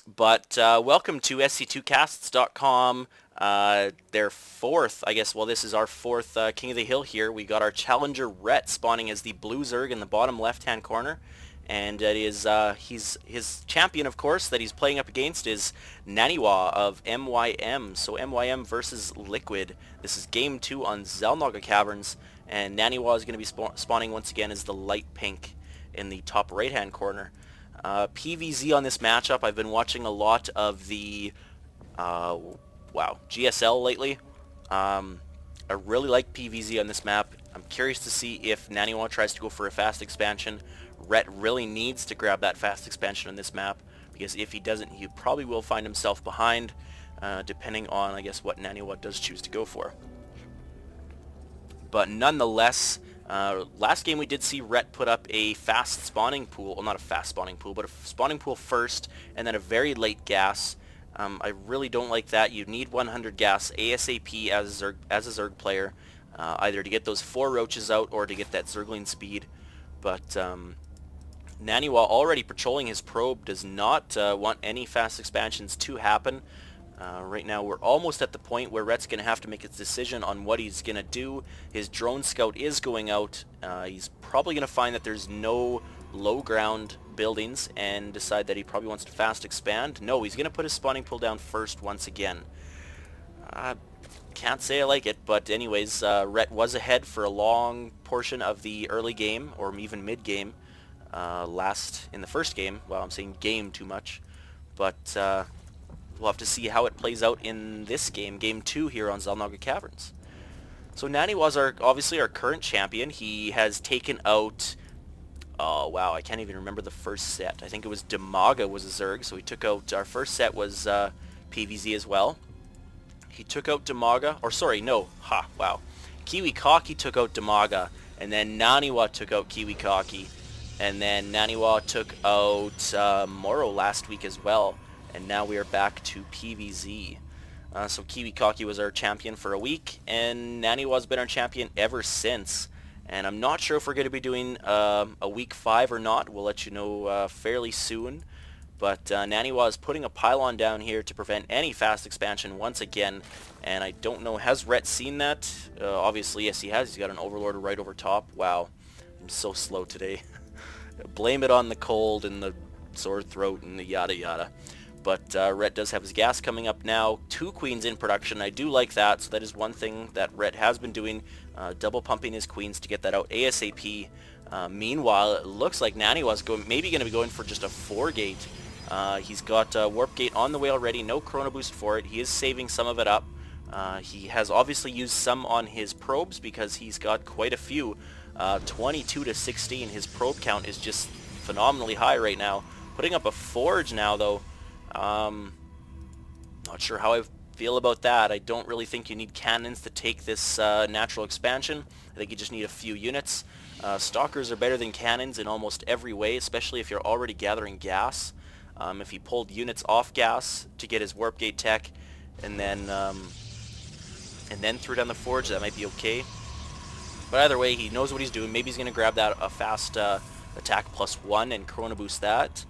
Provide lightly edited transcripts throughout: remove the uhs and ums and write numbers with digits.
But welcome to SC2casts.com. Their fourth, I guess, well, this is our fourth King of the Hill here. We got our challenger Ret spawning as the blue Zerg in the bottom left-hand corner. And it is, his champion, of course, that he's playing up against is Naniwa of MYM. So MYM versus Liquid. This is game 2 on Xelnaga Caverns. And Naniwa is going to be spawning once again as the light pink in the top right-hand corner. PvZ on this matchup, I've been watching a lot of the GSL lately. I really like PvZ on this map. I'm curious to see if Naniwa tries to go for a fast expansion. Ret really needs to grab that fast expansion on this map, because if he doesn't, he probably will find himself behind, depending on, I guess, what Naniwa does choose to go for. But nonetheless, last game we did see Ret put up a fast spawning pool, well, not a fast spawning pool, but a spawning pool first, and then a very late gas. I really don't like that. You need 100 gas ASAP as a Zerg player, either to get those 4 roaches out or to get that Zergling speed. But Naniwa, already patrolling his probe, does not want any fast expansions to happen. Right now we're almost at the point where Ret's going to have to make his decision on what he's going to do. His drone scout is going out. He's probably going to find that there's no low ground buildings and decide that he probably wants to fast expand. No, he's going to put his spawning pool down first once again. Can't say I like it, but anyways, Ret was ahead for a long portion of the early game, or even mid-game, in the first game. Well, I'm saying game too much, but we'll have to see how it plays out in this game, game 2 here on Xelnaga Caverns. So Naniwa's obviously our current champion. He has taken out, oh wow, I can't even remember the first set. I think it was Demaga was a Zerg, so he took out, our first set was PvZ as well. He took out Demaga, or sorry, no, wow. KiwiKaki took out Demaga, and then Naniwa took out KiwiKaki, and then Naniwa took out Moro last week as well. And now we are back to PvZ. So KiwiKaki was our champion for a week, and Naniwa's been our champion ever since. And I'm not sure if we're going to be doing a week 5 or not. We'll let you know fairly soon. But Naniwa is putting a pylon down here to prevent any fast expansion once again. And I don't know, has Ret seen that? Obviously, yes he has. He's got an Overlord right over top. Wow, I'm so slow today. Blame it on the cold and the sore throat and the yada yada. But Ret does have his gas coming up now. 2 queens in production. I do like that. So that is one thing that Ret has been doing. Double pumping his queens to get that out ASAP. Meanwhile, it looks like Naniwa's maybe going to be going for just a 4-gate. He's got Warp Gate on the way already. No Chrono Boost for it. He is saving some of it up. He has obviously used some on his probes because he's got quite a few. 22 to 16. His probe count is just phenomenally high right now. Putting up a Forge now, though. Not sure how I feel about that. I don't really think you need cannons to take this natural expansion. I think you just need a few units. Stalkers are better than cannons in almost every way, especially if you're already gathering gas. If he pulled units off gas to get his Warp Gate tech, and then threw down the Forge, that might be okay. But either way, he knows what he's doing. Maybe he's going to grab that a fast attack +1 and Chrono Boost that.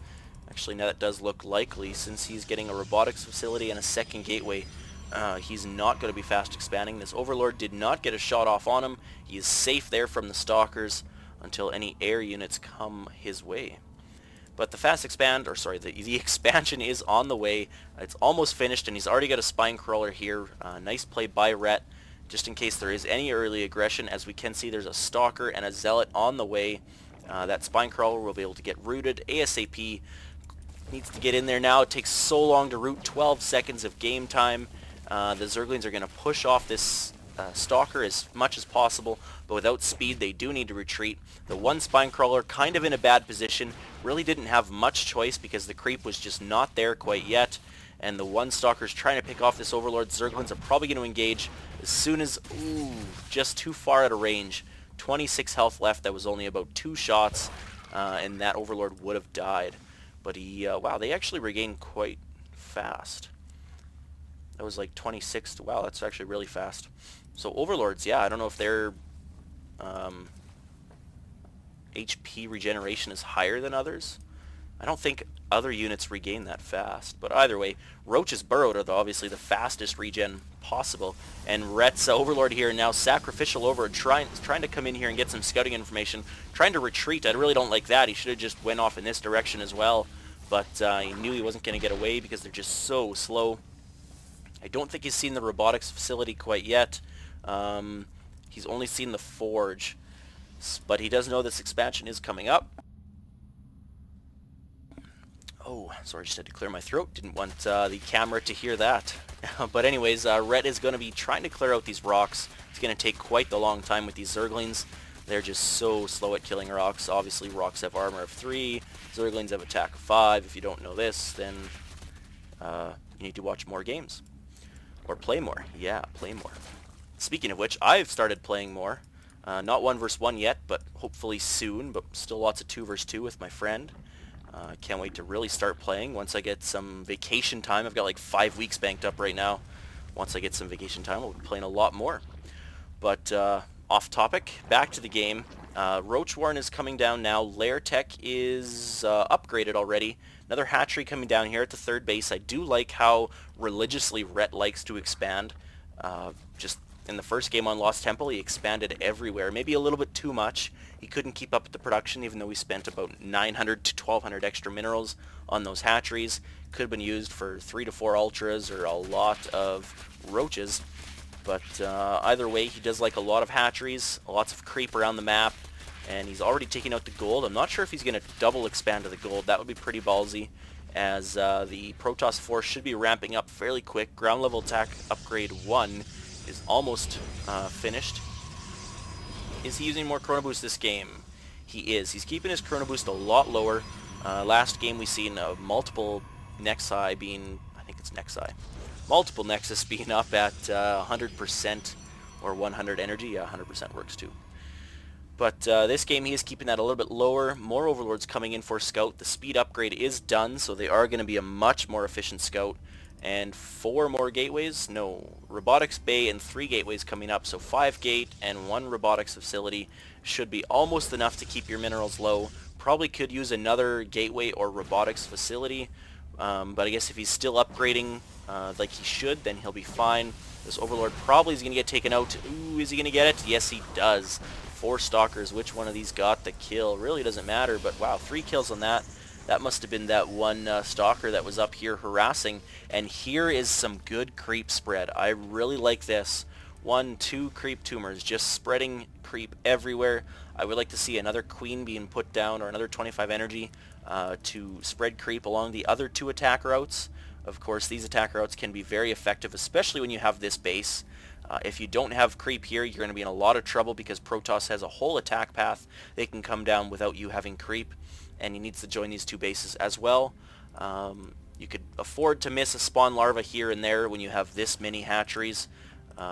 Actually, now that does look likely, since he's getting a robotics facility and a second gateway. He's not going to be fast expanding. This Overlord did not get a shot off on him. He is safe there from the Stalkers until any air units come his way. But the fast expand, or sorry, the expansion is on the way. It's almost finished, and he's already got a Spine Crawler here. Nice play by Ret, just in case there is any early aggression. As we can see, there's a Stalker and a Zealot on the way. That Spine Crawler will be able to get rooted ASAP. Needs to get in there now. It takes so long to root. 12 seconds of game time. The Zerglings are going to push off this Stalker as much as possible, but without speed they do need to retreat. The one Spine Crawler kind of in a bad position. Really didn't have much choice because the creep was just not there quite yet. And the one Stalker's trying to pick off this Overlord. Zerglings are probably going to engage as soon as... Ooh, just too far out of range. 26 health left. That was only about 2 shots, and that Overlord would have died. But he, wow, they actually regained quite fast. That was like 26. Wow, that's actually really fast. So Overlords, yeah, I don't know if their HP regeneration is higher than others. I don't think other units regain that fast. But either way, Roach's Burrowed are obviously the fastest regen possible. And Ret's Overlord here now sacrificial over, trying to come in here and get some scouting information, trying to retreat. I really don't like that. He should have just went off in this direction as well. But he knew he wasn't going to get away because they're just so slow. I don't think he's seen the robotics facility quite yet. He's only seen the forge. But he does know this expansion is coming up. Oh, sorry, just had to clear my throat. Didn't want the camera to hear that. But anyways, Ret is going to be trying to clear out these rocks. It's going to take quite the long time with these Zerglings. They're just so slow at killing rocks. Obviously, rocks have armor of 3. Zerglings have attack of 5. If you don't know this, then you need to watch more games. Or play more. Yeah, play more. Speaking of which, I've started playing more. Not 1 versus 1 yet, but hopefully soon. But still lots of 2 versus 2 with my friend. Can't wait to really start playing once I get some vacation time. I've got like 5 weeks banked up right now. Once I get some vacation time, I'll be playing a lot more. But off topic, back to the game. Roach Warren is coming down now. Lair Tech is upgraded already. Another hatchery coming down here at the 3rd base. I do like how religiously Ret likes to expand. Just in the first game on Lost Temple, he expanded everywhere. Maybe a little bit too much. He couldn't keep up with the production, even though we spent about 900 to 1200 extra minerals on those hatcheries. Could have been used for 3 to 4 ultras or a lot of roaches. But either way, he does like a lot of hatcheries, lots of creep around the map, and he's already taking out the gold. I'm not sure if he's going to double expand to the gold. That would be pretty ballsy, as the Protoss Force should be ramping up fairly quick. Ground level attack upgrade 1 is almost finished. Is he using more Chrono Boost this game? He is. He's keeping his Chrono Boost a lot lower. Last game we seen multiple Nexi being, I think it's Nexi, multiple Nexus being up at 100% or 100 energy. Yeah, 100% works too. But this game he is keeping that a little bit lower. More Overlords coming in for Scout. The speed upgrade is done, so they are going to be a much more efficient Scout. And 4 more gateways, no, Robotics Bay and 3 gateways coming up, so 5 gate and 1 robotics facility should be almost enough to keep your minerals low. Probably could use another gateway or robotics facility, but I guess if he's still upgrading like he should, then he'll be fine. This Overlord probably is going to get taken out. Ooh, is he going to get it? Yes, he does. 4 Stalkers, which one of these got the kill? Really doesn't matter, but wow, 3 kills on that. That must have been that one Stalker that was up here harassing. And here is some good creep spread. I really like this. 1, 2 creep tumors, just spreading creep everywhere. I would like to see another queen being put down, or another 25 energy to spread creep along the other 2 attack routes. Of course, these attack routes can be very effective, especially when you have this base. If you don't have creep here, you're going to be in a lot of trouble because Protoss has a whole attack path. They can come down without you having creep. And he needs to join these 2 bases as well. You could afford to miss a spawn larva here and there when you have this many hatcheries.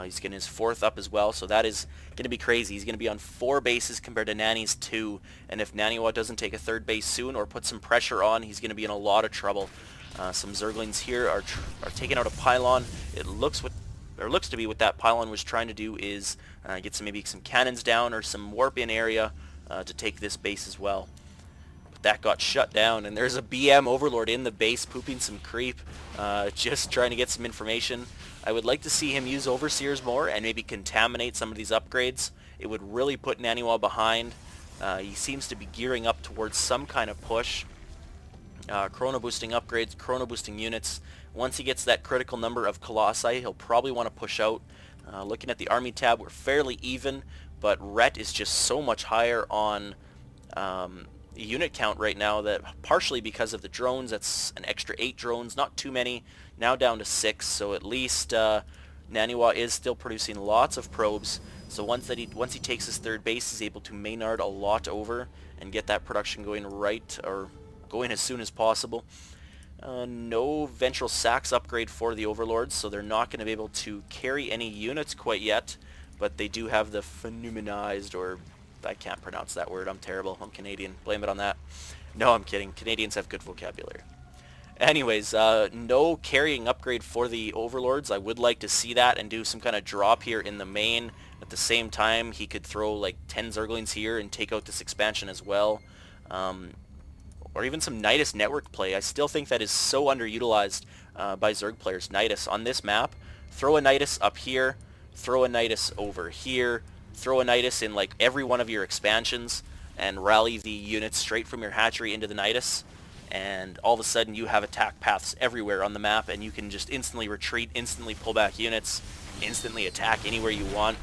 He's getting his 4th up as well, so that is going to be crazy. He's going to be on 4 bases compared to Nani's 2, and if Naniwa doesn't take a 3rd base soon or put some pressure on, he's going to be in a lot of trouble. Some Zerglings here are taking out a pylon. It looks to be what that pylon was trying to do is get maybe some cannons down or some warp in area to take this base as well. That got shut down, and there's a BM Overlord in the base pooping some creep, just trying to get some information. I would like to see him use Overseers more and maybe contaminate some of these upgrades. It would really put Naniwa behind. He seems to be gearing up towards some kind of push. Chrono boosting upgrades, chrono boosting units. Once he gets that critical number of colossi, he'll probably want to push out. Looking at the army tab, we're fairly even, but Ret is just so much higher on unit count right now, that partially because of the drones. That's an extra 8 drones, not too many, now down to 6, so at least Naniwa is still producing lots of probes. So once he takes his 3rd base, he's able to Maynard a lot over and get that production going going as soon as possible. No ventral sacs upgrade for the Overlords, so they're not going to be able to carry any units quite yet, but they do have the phenomenized, or I can't pronounce that word, I'm terrible, I'm Canadian, blame it on that. No, I'm kidding, Canadians have good vocabulary. Anyways, no carrying upgrade for the Overlords. I would like to see that and do some kind of drop here in the main. At the same time, he could throw like 10 Zerglings here and take out this expansion as well. or even some Nidus network play. I still think that is so underutilized by Zerg players. Nidus on this map, throw a Nidus up here, throw a Nidus over here, throw a Nidus in like every one of your expansions, and rally the units straight from your hatchery into the Nidus, and all of a sudden you have attack paths everywhere on the map, and you can just instantly retreat, instantly pull back units, instantly attack anywhere you want.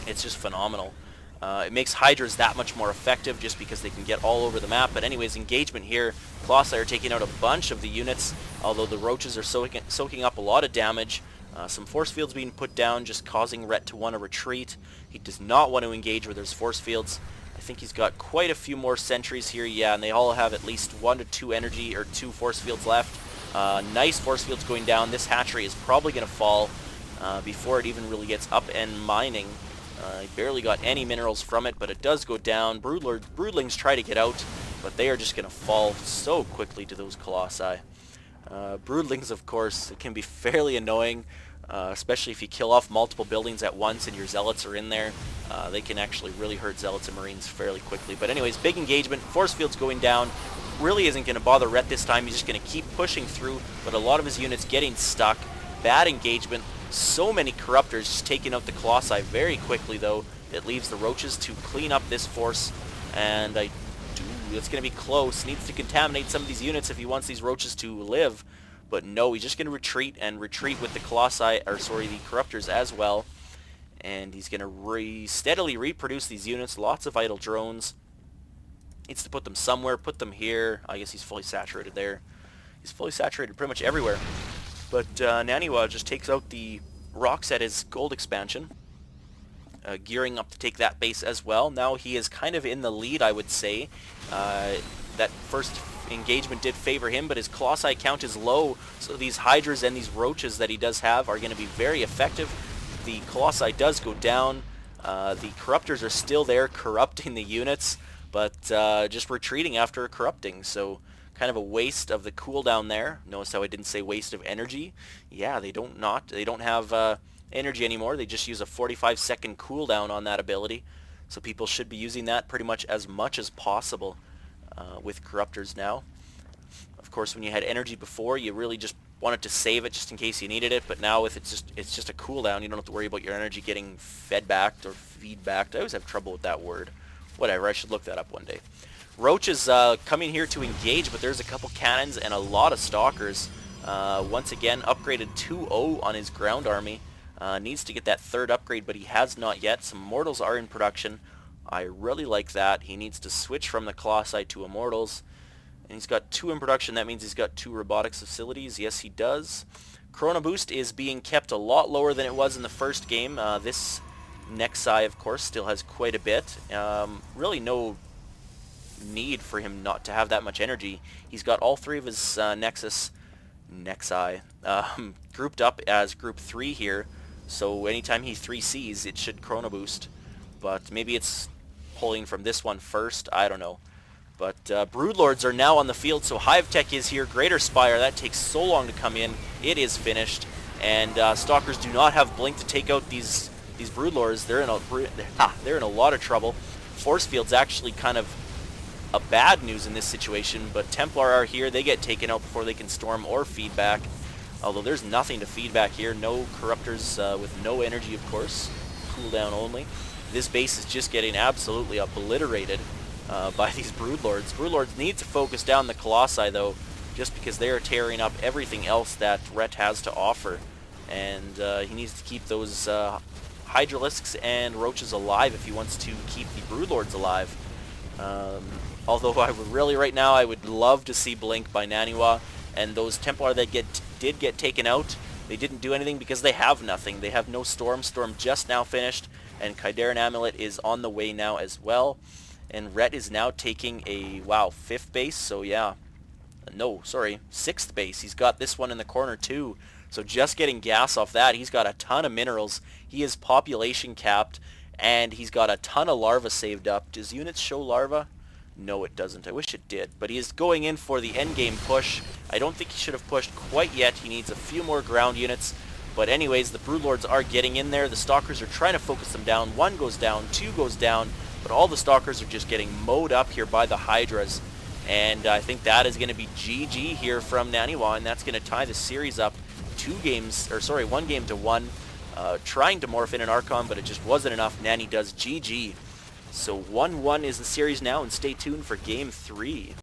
It's just phenomenal. It makes Hydras that much more effective just because they can get all over the map. But anyways, engagement here. Colossi are taking out a bunch of the units, although the roaches are soaking up a lot of damage. Some force fields being put down, just causing Ret to want to retreat. He does not want to engage where there's force fields. I think he's got quite a few more sentries here, yeah, and they all have at least 1 to 2 energy or 2 force fields left. Nice force fields going down. This hatchery is probably going to fall before it even really gets up and mining. I barely got any minerals from it, but it does go down. Broodlings try to get out, but they are just going to fall so quickly to those Colossi. Broodlings, of course, can be fairly annoying, especially if you kill off multiple buildings at once and your Zealots are in there. They can actually really hurt Zealots and Marines fairly quickly. But anyways, big engagement. Force fields going down. Really isn't going to bother Ret this time. He's just going to keep pushing through, but a lot of his units getting stuck. Bad engagement. So many Corruptors just taking out the Colossi very quickly, though. It leaves the Roaches to clean up this force, and it's going to be close. Needs to contaminate some of these units if he wants these Roaches to live, but no, he's just going to retreat with the Colossi, or sorry, the Corruptors as well, and he's going to steadily reproduce these units. Lots of idle drones. Needs to put them somewhere. Put them here. I guess he's fully saturated there. He's fully saturated pretty much everywhere. But Naniwa just takes out the rocks at his gold expansion, gearing up to take that base as well. Now he is kind of in the lead, I would say. That first engagement did favor him, but his Colossi count is low, so these Hydras and these Roaches that he does have are going to be very effective. The Colossi does go down. The Corruptors are still there, corrupting the units, but just retreating after corrupting, so kind of a waste of the cooldown there. Notice how I didn't say waste of energy. Yeah, they don't have energy anymore. They just use a 45-second cooldown on that ability. So people should be using that pretty much as possible with Corruptors now. Of course, when you had energy before, you really just wanted to save it just in case you needed it. But now if it's just a cooldown, you don't have to worry about your energy getting fed back or feedbacked. I always have trouble with that word. Whatever, I should look that up one day. Roach is coming here to engage, but there's a couple cannons and a lot of stalkers. Once again, upgraded 2-0 on his ground army. Needs to get that 3rd upgrade, but he has not yet. Some Immortals are in production. I really like that. He needs to switch from the Colossi to Immortals. And he's got 2 in production. That means he's got 2 robotics facilities. Yes, he does. Chrono Boost is being kept a lot lower than it was in the first game. This Nexi, of course, still has quite a bit. Really no need for him not to have that much energy. He's got all 3 of his Nexi grouped up as group 3 here, so anytime he 3Cs, it should Chrono Boost. But maybe it's pulling from this one first, I don't know. But Broodlords are now on the field, so Hive Tech is here. Greater Spire, that takes so long to come in. It is finished, and Stalkers do not have Blink to take out these Broodlords. They're in a lot of trouble. Force Field's actually kind of a bad news in this situation, but Templar are here. They get taken out before they can storm or feedback, although there's nothing to feedback here. No Corruptors with no energy, of course. Cooldown only. This base is just getting absolutely obliterated by these Broodlords. Broodlords need to focus down the Colossi, though, just because they are tearing up everything else that Ret has to offer, and he needs to keep those Hydralisks and Roaches alive if he wants to keep the Broodlords alive. Although I would really, right now, I would love to see Blink by Naniwa, and those Templar that did get taken out, they didn't do anything because they have nothing. They have no Storm. Storm just now finished, and Kaidaran Amulet is on the way now as well. And Ret is now taking a, wow, 5th base, so yeah. No, sorry, 6th base. He's got this one in the corner too. So just getting gas off that, he's got a ton of minerals. He is population capped, and he's got a ton of larvae saved up. Does units show larvae? No, it doesn't. I wish it did. But he is going in for the endgame push. I don't think he should have pushed quite yet. He needs a few more ground units. But anyways, the Broodlords are getting in there. The Stalkers are trying to focus them down. 1 goes down, 2 goes down, but all the Stalkers are just getting mowed up here by the Hydras. And I think that is going to be GG here from Naniwa, and that's going to tie the series up 1 game to 1. Trying to morph in an Archon, but it just wasn't enough. Nani does GG. So 1-1 is the series now, and stay tuned for Game 3.